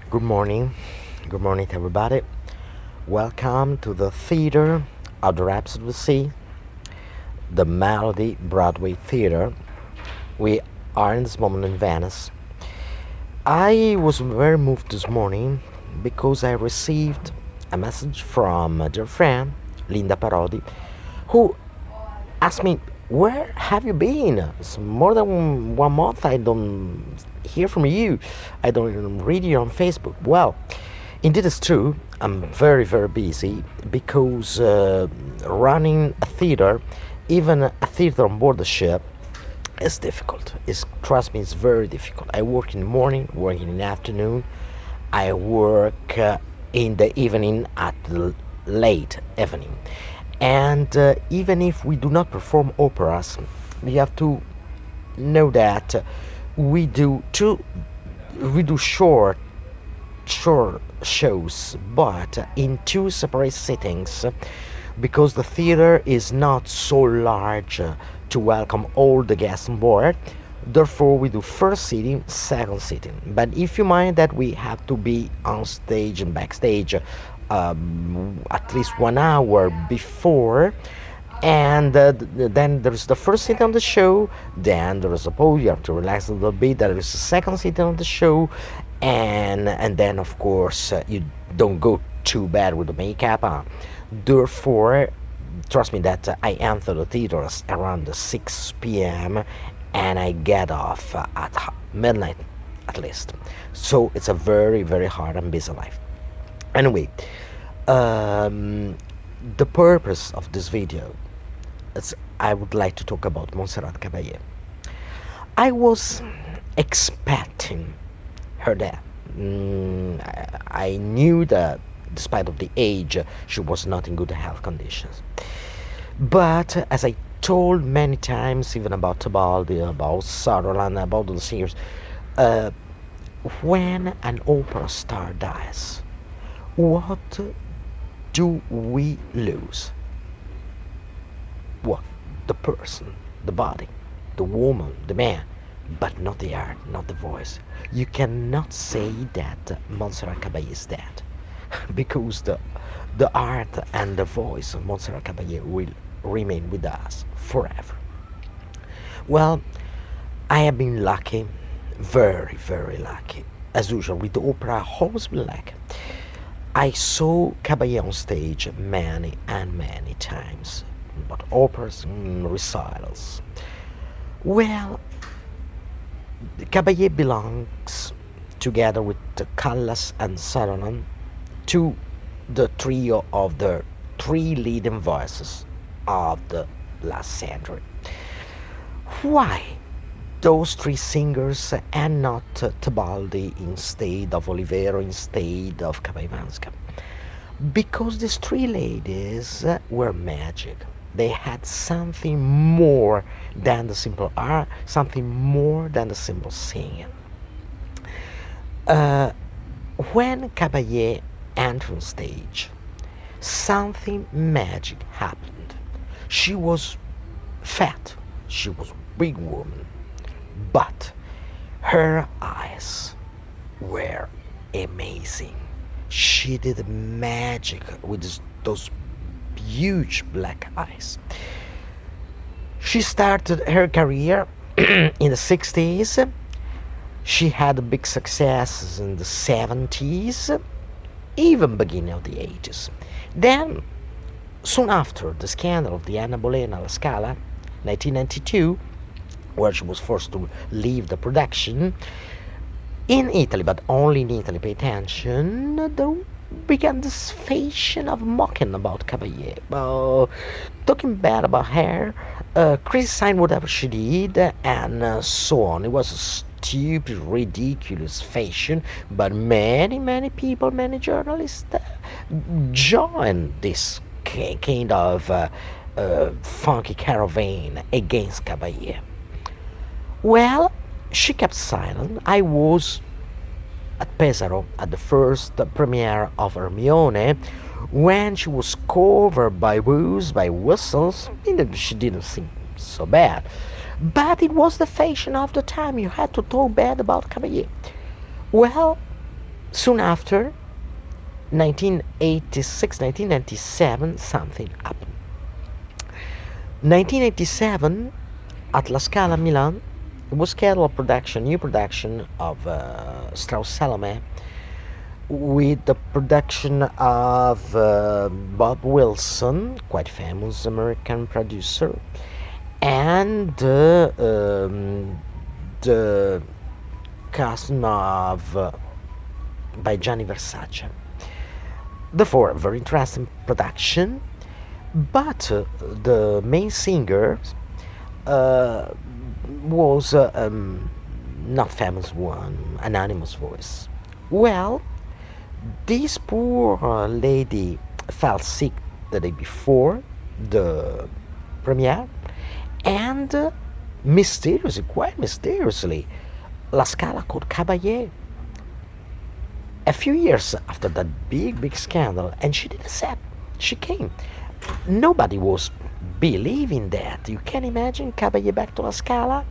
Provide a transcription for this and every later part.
Good morning. Good morning to everybody. Welcome to the theater of the Rhapsody, the Melody Broadway Theater. We are in this moment in Venice. I was very moved this morning because I received a message from a dear friend, Linda Parodi, who asked me, "Where have you been? It's more than 1 month I don't hear from you. I don't even read you on Facebook." Well, indeed it's true. I'm very, very busy because running a theater, even a theater on board the ship, is difficult. Trust me, it's very difficult. I work in the morning, work in the afternoon. I work in the evening at the late evening. And even if we do not perform operas, we have to know that we do short shows, but in two separate sittings, because the theater is not so large to welcome all the guests on board. Therefore, we do first sitting, second sitting. But if you mind that we have to be on stage and backstage at least 1 hour before, and then there is the first sitting on the show, then there is a pause, you have to relax a little bit, there is the second sitting on the show, and then of course you don't go too bad with the makeup on. Therefore, trust me that I enter the theater around 6 p.m. and I get off at midnight at least. So it's a very, very hard and busy life. Anyway, the purpose of this video is I would like to talk about Montserrat Caballe. I was expecting her there. I knew that despite of the age, she was not in good health conditions. But as I told many times, even about Tebaldi, about Sutherland, about the singers, when an opera star dies, what do we lose? What? The person, the body, the woman, the man, but not the art, not the voice. You cannot say that Montserrat Caballe is dead, because the art and the voice of Montserrat Caballe will remain with us forever. Well, I have been lucky, very, very lucky. As usual, with the opera, I always been lucky. I saw Caballe on stage many and many times, but operas and recitals. Well, Caballe belongs, together with Callas and Sutherland, to the trio of the three leading voices of the last century. Why those three singers and not Tebaldi instead of Olivero, instead of Capaivanska? Because these three ladies were magic. They had something more than the simple art, something more than the simple singing. When Caballe entered on stage, something magic happened. She was fat, she was a big woman, but her eyes were amazing. She did magic with those huge black eyes. She started her career in the 60s. She had big successes in the 70s, even beginning of the 80s. Then, soon after the scandal of the Anna Bolena La Scala, 1992, where she was forced to leave the production, in Italy, but only in Italy, pay attention, there began this fashion of mocking about Caballe, talking bad about her, criticizing whatever she did, and so on. It was a stupid, ridiculous fashion, but many, many people, many journalists joined this kind of funky caravan against Caballe. Well, she kept silent. I was at Pesaro at the first premiere of Hermione, when she was covered by boos, by whistles. She didn't sing so bad, but it was the fashion of the time. You had to talk bad about Caballe. Well, Soon after, 1986, 1997, something happened. 1987, at La Scala Milan, was scheduled new production of Strauss Salome, with the production of Bob Wilson, quite famous American producer, and the cast of by Gianni Versace. Therefore, a very interesting production, but the main singer uh, was not famous one, anonymous voice. Well, this poor lady fell sick the day before the premiere, and mysteriously, quite mysteriously, La Scala called Caballé a few years after that big scandal, and she didn't accept. She came. Nobody was believing that. You can imagine Caballé back to La Scala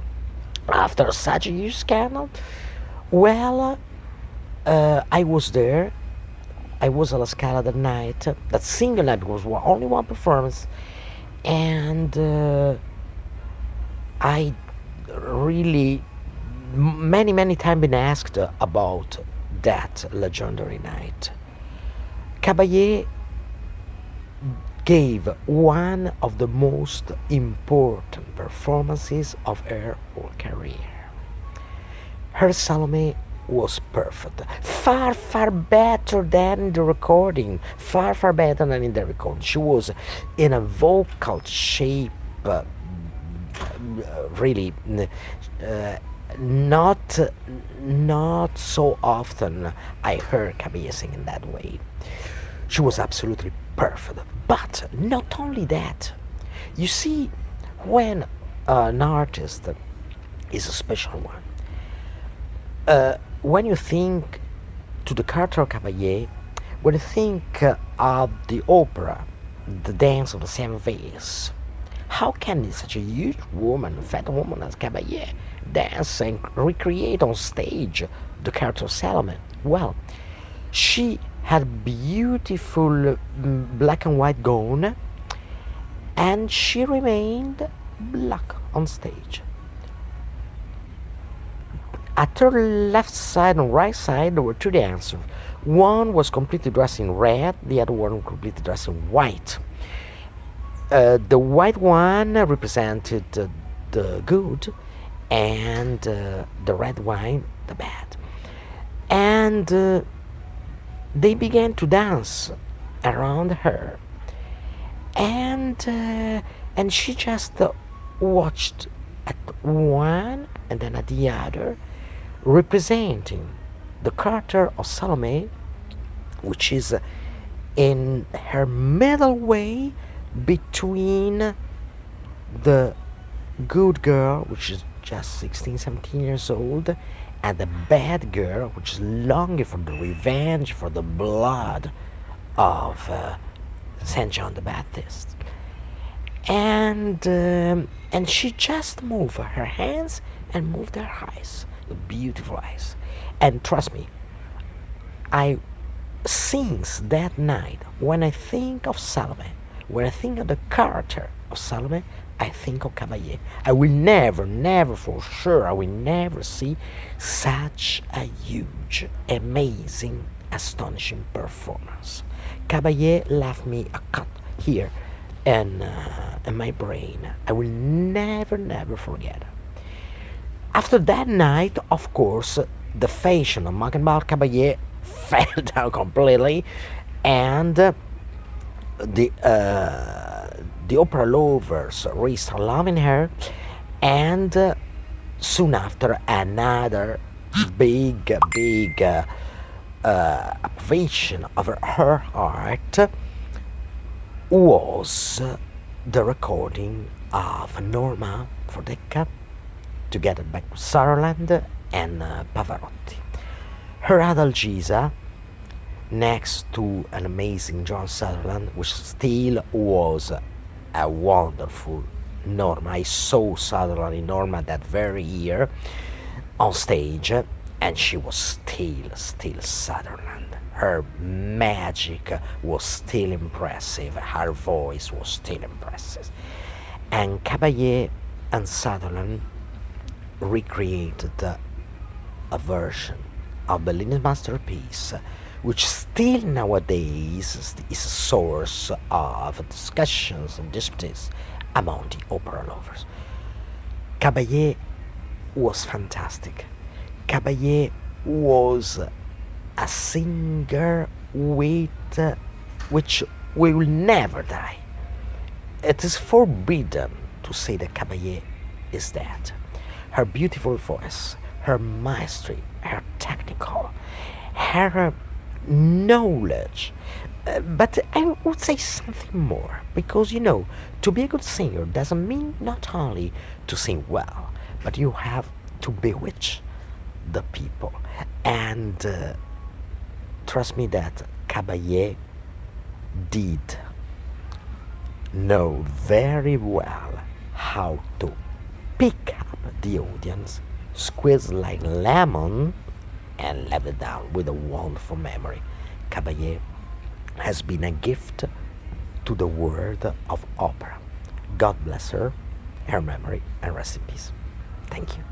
after such a huge scandal. Well, I was there. I was at La Scala that night, that single night, because only one performance, and I really many times been asked about that legendary night. Caballé gave one of the most important performances of her whole career. Her Salome was perfect, far better than the recording, far better than in the recording. She was in a vocal shape, really not not so often I heard Caballé sing in that way. She was absolutely perfect. But not only that, you see, when an artist is a special one, when you think to the character of Caballé, when you think of the opera, the Dance of the Seven Veils, how can such a huge woman, fat woman as Caballé, dance and recreate on stage the character of Salome? Well, she had beautiful black and white gown, and she remained black on stage. At her left side and right side, there were two dancers. One was completely dressed in red, the other one completely dressed in white. The white one represented the good, and the red one the bad. And they began to dance around her, and she just watched at one and then at the other, representing the character of Salome, which is in her middle way between the good girl, which is just 16, 17 years old, and the bad girl, which is longing for the revenge, for the blood of Saint John the Baptist. And she just moved her hands and moved her eyes, the beautiful eyes. And trust me, I since that night, when I think of Salome, when I think of the character of Salome, I think of Caballé. I will never for sure, I will never see such a huge, amazing, astonishing performance. Caballé left me a cut here in my brain. I will never forget. After that night, of course, the fashion of Mockingbird Caballé fell down completely, and the opera lovers restarted loving her, and soon after, another big appreciation of her art was the recording of Norma Frodecca together by Sutherland and Pavarotti. Her Adalgisa, next to an amazing John Sutherland, which still was a wonderful Norma. I saw Sutherland in Norma that very year on stage, and she was still Sutherland. Her magic was still impressive, her voice was still impressive. And Caballé and Sutherland recreated a version of Bellini's masterpiece, which still nowadays is a source of discussions and disputes among the opera lovers. Caballé was fantastic. Caballé was a singer which will never die. It is forbidden to say that Caballé is dead. Her beautiful voice, her mastery, her technical, her knowledge. But I would say something more, because to be a good singer doesn't mean not only to sing well, but you have to bewitch the people. And trust me that Caballé did know very well how to pick up the audience, squeeze like lemon, and let it down with a wonderful memory. Caballé has been a gift to the world of opera. God bless her, her memory, and rest in peace. Thank you.